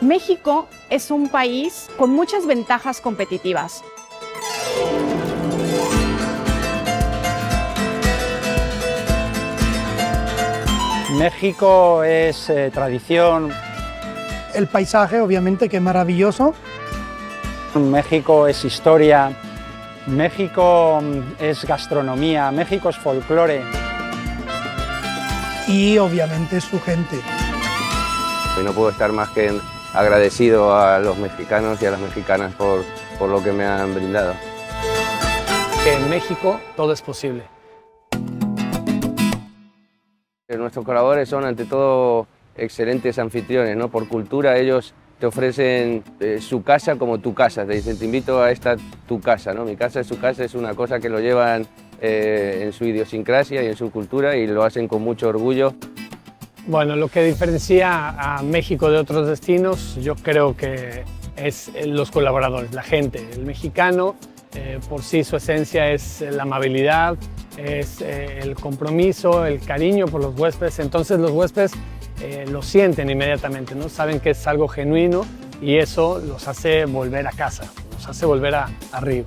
México es un país con muchas ventajas competitivas. México es tradición. El paisaje, obviamente, que es maravilloso. México es historia. México es gastronomía. México es folclore. Y, obviamente, su gente. Y no puedo estar más que agradecido a los mexicanos y a las mexicanas por lo que me han brindado. En México todo es posible. Nuestros colaboradores son ante todo excelentes anfitriones, ¿no? Por cultura ellos te ofrecen su casa como tu casa, te dicen te invito a esta tu casa, ¿no? Mi casa es su casa, es una cosa que lo llevan en su idiosincrasia y en su cultura y lo hacen con mucho orgullo. Bueno, lo que diferencia a México de otros destinos yo creo que es los colaboradores, la gente. El mexicano por sí su esencia es la amabilidad, es el compromiso, el cariño por los huéspedes. Entonces los huéspedes lo sienten inmediatamente, ¿no? Saben que es algo genuino y eso los hace volver a casa, los hace volver a Río.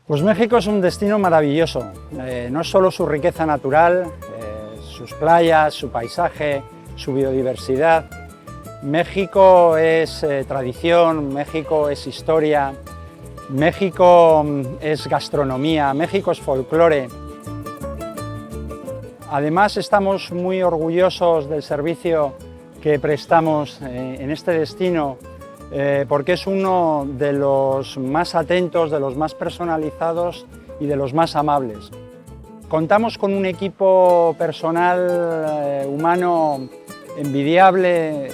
Pues México es un destino maravilloso, no es solo su riqueza natural, sus playas, su paisaje, su biodiversidad. México es tradición, México es historia, México es gastronomía, México es folclore. Además estamos muy orgullosos del servicio que prestamos en este destino porque es uno de los más atentos, de los más personalizados y de los más amables. Contamos con un equipo personal humano envidiable,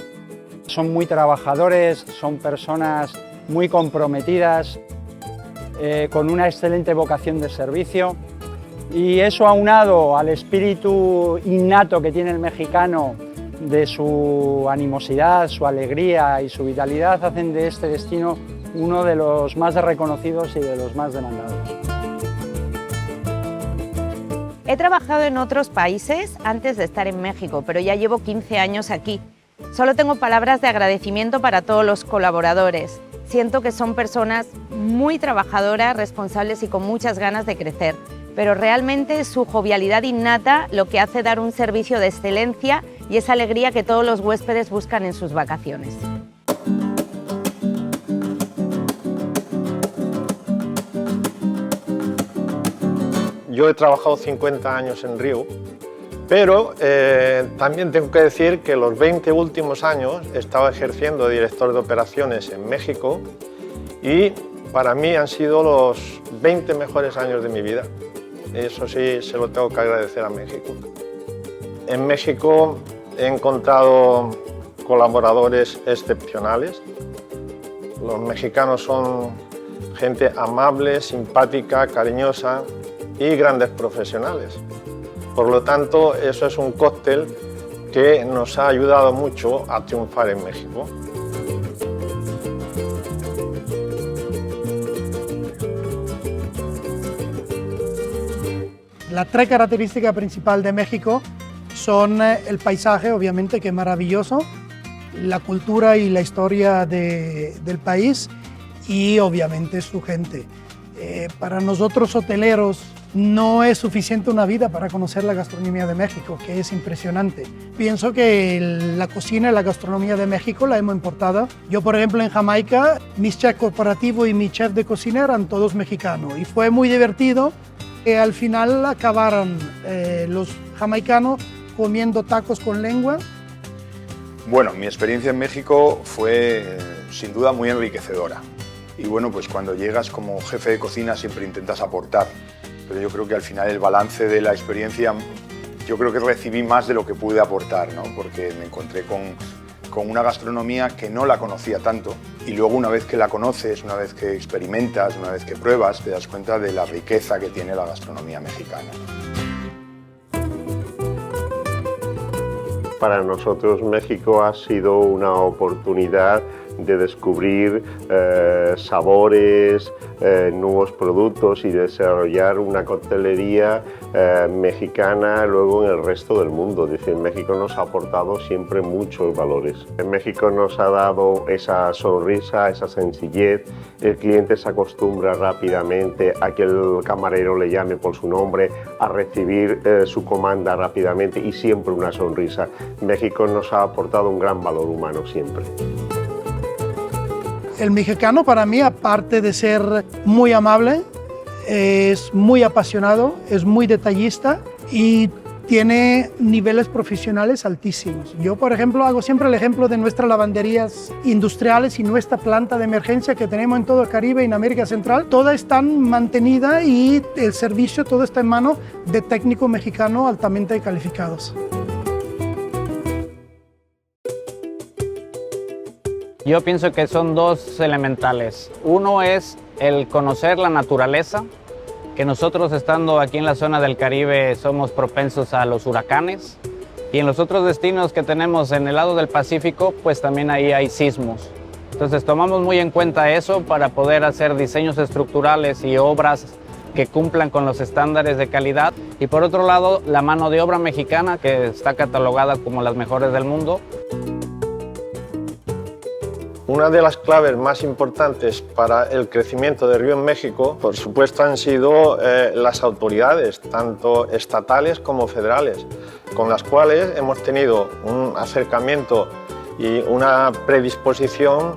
son muy trabajadores, son personas muy comprometidas, con una excelente vocación de servicio y eso aunado al espíritu innato que tiene el mexicano de su animosidad, su alegría y su vitalidad hacen de este destino uno de los más reconocidos y de los más demandados. He trabajado en otros países antes de estar en México, pero ya llevo 15 años aquí. Solo tengo palabras de agradecimiento para todos los colaboradores. Siento que son personas muy trabajadoras, responsables y con muchas ganas de crecer, pero realmente es su jovialidad innata lo que hace dar un servicio de excelencia y esa alegría que todos los huéspedes buscan en sus vacaciones. Yo he trabajado 50 años en Río, pero también tengo que decir que los 20 últimos años he estado ejerciendo de director de operaciones en México y para mí han sido los 20 mejores años de mi vida. Eso sí, se lo tengo que agradecer a México. En México he encontrado colaboradores excepcionales. Los mexicanos son gente amable, simpática, cariñosa y grandes profesionales. Por lo tanto, eso es un cóctel que nos ha ayudado mucho a triunfar en México. Las tres características principales de México son el paisaje, obviamente, que es maravilloso, la cultura y la historia del país y, obviamente, su gente. Para nosotros, hoteleros, no es suficiente una vida para conocer la gastronomía de México, que es impresionante. Pienso que la cocina y la gastronomía de México la hemos importado. Yo, por ejemplo, en Jamaica, mis chefs corporativos y mi chef de cocina eran todos mexicanos y fue muy divertido. Al final acabaron los jamaicanos comiendo tacos con lengua. Bueno, mi experiencia en México fue sin duda muy enriquecedora. Y bueno, pues cuando llegas como jefe de cocina siempre intentas aportar. Pero yo creo que al final el balance de la experiencia, yo creo que recibí más de lo que pude aportar, ¿no? Porque me encontré con una gastronomía que no la conocía tanto y luego una vez que la conoces, una vez que experimentas, una vez que pruebas, te das cuenta de la riqueza que tiene la gastronomía mexicana. Para nosotros México ha sido una oportunidad de descubrir sabores, nuevos productos y desarrollar una coctelería mexicana luego en el resto del mundo. Es decir, México nos ha aportado siempre muchos valores. México nos ha dado esa sonrisa, esa sencillez. El cliente se acostumbra rápidamente a que el camarero le llame por su nombre, a recibir su comanda rápidamente y siempre una sonrisa. México nos ha aportado un gran valor humano siempre. El mexicano para mí, aparte de ser muy amable, es muy apasionado, es muy detallista y tiene niveles profesionales altísimos. Yo, por ejemplo, hago siempre el ejemplo de nuestras lavanderías industriales y nuestra planta de emergencia que tenemos en todo el Caribe y en América Central. Toda está mantenida y el servicio todo está en manos de técnicos mexicanos altamente calificados. Yo pienso que son dos elementales. Uno es el conocer la naturaleza, que nosotros estando aquí en la zona del Caribe somos propensos a los huracanes, y en los otros destinos que tenemos en el lado del Pacífico, pues también ahí hay sismos. Entonces tomamos muy en cuenta eso para poder hacer diseños estructurales y obras que cumplan con los estándares de calidad. Y por otro lado, la mano de obra mexicana, que está catalogada como las mejores del mundo. Una de las claves más importantes para el crecimiento de Río en México, por supuesto, han sido las autoridades, tanto estatales como federales, con las cuales hemos tenido un acercamiento y una predisposición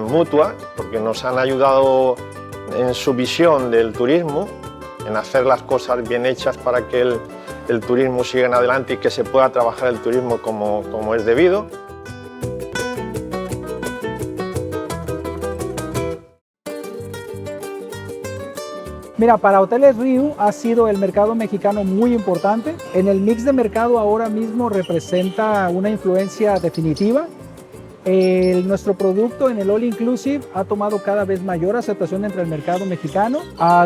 mutua, porque nos han ayudado en su visión del turismo, en hacer las cosas bien hechas para que el turismo siga en adelante y que se pueda trabajar el turismo como es debido. Mira, para Hoteles Riu ha sido el mercado mexicano muy importante. En el mix de mercado ahora mismo representa una influencia definitiva. Nuestro producto en el All Inclusive ha tomado cada vez mayor aceptación entre el mercado mexicano.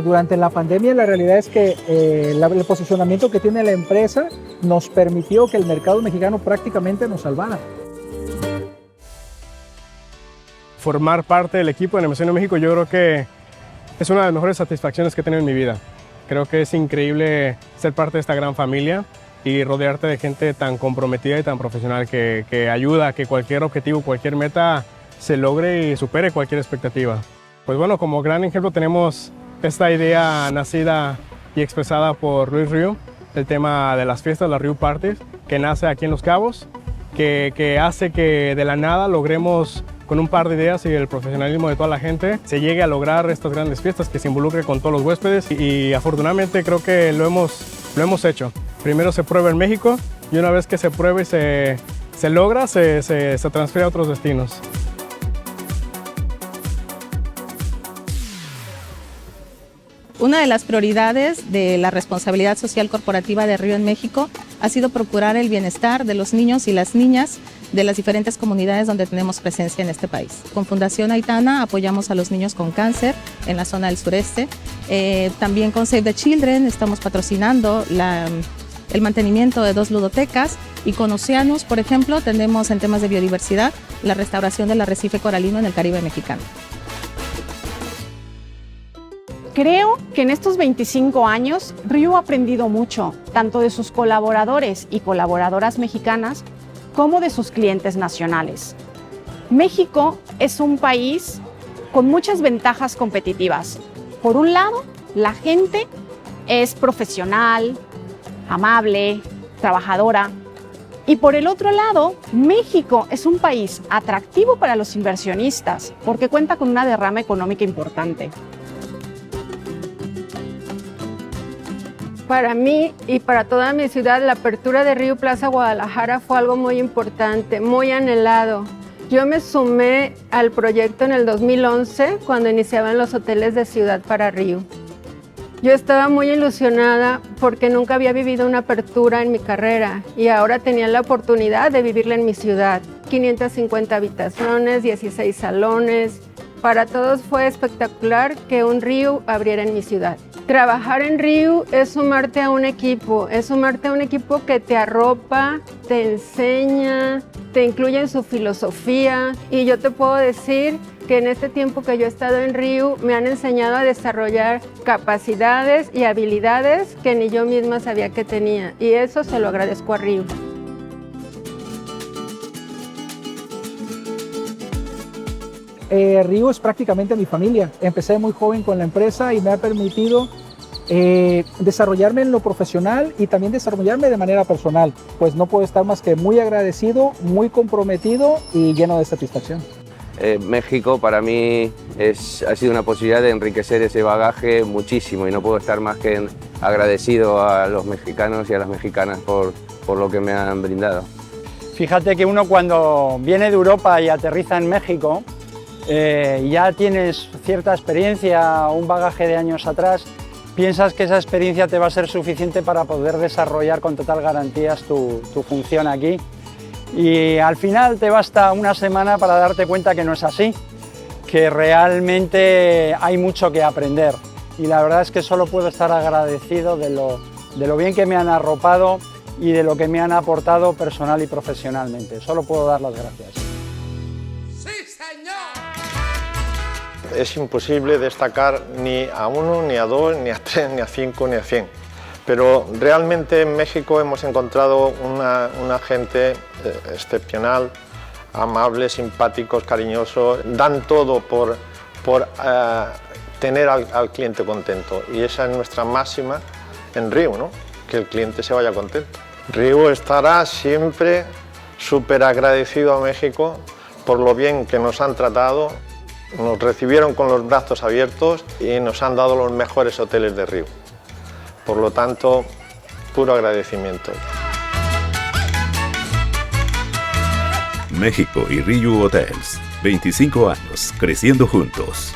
Durante la pandemia la realidad es que el posicionamiento que tiene la empresa nos permitió que el mercado mexicano prácticamente nos salvara. Formar parte del equipo de Nemeseno México, yo creo que es una de las mejores satisfacciones que he tenido en mi vida. Creo que es increíble ser parte de esta gran familia y rodearte de gente tan comprometida y tan profesional que ayuda a que cualquier objetivo, cualquier meta se logre y supere cualquier expectativa. Pues bueno, como gran ejemplo tenemos esta idea nacida y expresada por Luis Riu, el tema de las fiestas, las Riu Parties, que nace aquí en Los Cabos, que hace que de la nada logremos, con un par de ideas y el profesionalismo de toda la gente, se llegue a lograr estas grandes fiestas, que se involucre con todos los huéspedes y afortunadamente creo que lo hemos hecho. Primero se prueba en México y una vez que se pruebe y se logra, se transfiere a otros destinos. Una de las prioridades de la responsabilidad social corporativa de Riu en México ha sido procurar el bienestar de los niños y las niñas de las diferentes comunidades donde tenemos presencia en este país. Con Fundación Aitana apoyamos a los niños con cáncer en la zona del sureste. También con Save the Children estamos patrocinando el mantenimiento de 2 ludotecas, y con Océanos, por ejemplo, tenemos en temas de biodiversidad la restauración del arrecife coralino en el Caribe mexicano. Creo que en estos 25 años Riu ha aprendido mucho, tanto de sus colaboradores y colaboradoras mexicanas como de sus clientes nacionales. México es un país con muchas ventajas competitivas. Por un lado, la gente es profesional, amable, trabajadora. Y por el otro lado, México es un país atractivo para los inversionistas porque cuenta con una derrama económica importante. Para mí y para toda mi ciudad, la apertura de Riu Plaza Guadalajara fue algo muy importante, muy anhelado. Yo me sumé al proyecto en el 2011, cuando iniciaban los hoteles de ciudad para Riu. Yo estaba muy ilusionada porque nunca había vivido una apertura en mi carrera y ahora tenía la oportunidad de vivirla en mi ciudad. 550 habitaciones, 16 salones. Para todos fue espectacular que un Riu abriera en mi ciudad. Trabajar en Riu es sumarte a un equipo, que te arropa, te enseña, te incluye en su filosofía, y yo te puedo decir que en este tiempo que yo he estado en Riu me han enseñado a desarrollar capacidades y habilidades que ni yo misma sabía que tenía, y eso se lo agradezco a Riu. Riu es prácticamente mi familia. Empecé muy joven con la empresa y me ha permitido desarrollarme en lo profesional y también desarrollarme de manera personal. Pues no puedo estar más que muy agradecido, muy comprometido y lleno de satisfacción. México para mí ha sido una posibilidad de enriquecer ese bagaje muchísimo, y no puedo estar más que agradecido a los mexicanos y a las mexicanas por lo que me han brindado. Fíjate que uno cuando viene de Europa y aterriza en México, ya tienes cierta experiencia, un bagaje de años atrás, piensas que esa experiencia te va a ser suficiente para poder desarrollar con total garantías tu función aquí, y al final te basta una semana para darte cuenta que no es así, que realmente hay mucho que aprender, y la verdad es que solo puedo estar agradecido de lo bien que me han arropado y de lo que me han aportado personal y profesionalmente. Solo puedo dar las gracias. Es imposible destacar ni a 1, ni a 2, ni a 3, ni a 5, ni a 100. Pero realmente en México hemos encontrado una gente excepcional, amables, simpáticos, cariñosos, dan todo por tener al cliente contento. Y esa es nuestra máxima en Riu, ¿no? Que el cliente se vaya contento. Riu estará siempre súper agradecido a México por lo bien que nos han tratado. Nos recibieron con los brazos abiertos y nos han dado los mejores hoteles de Riu. Por lo tanto, puro agradecimiento. México y Riu Hotels, 25 años creciendo juntos.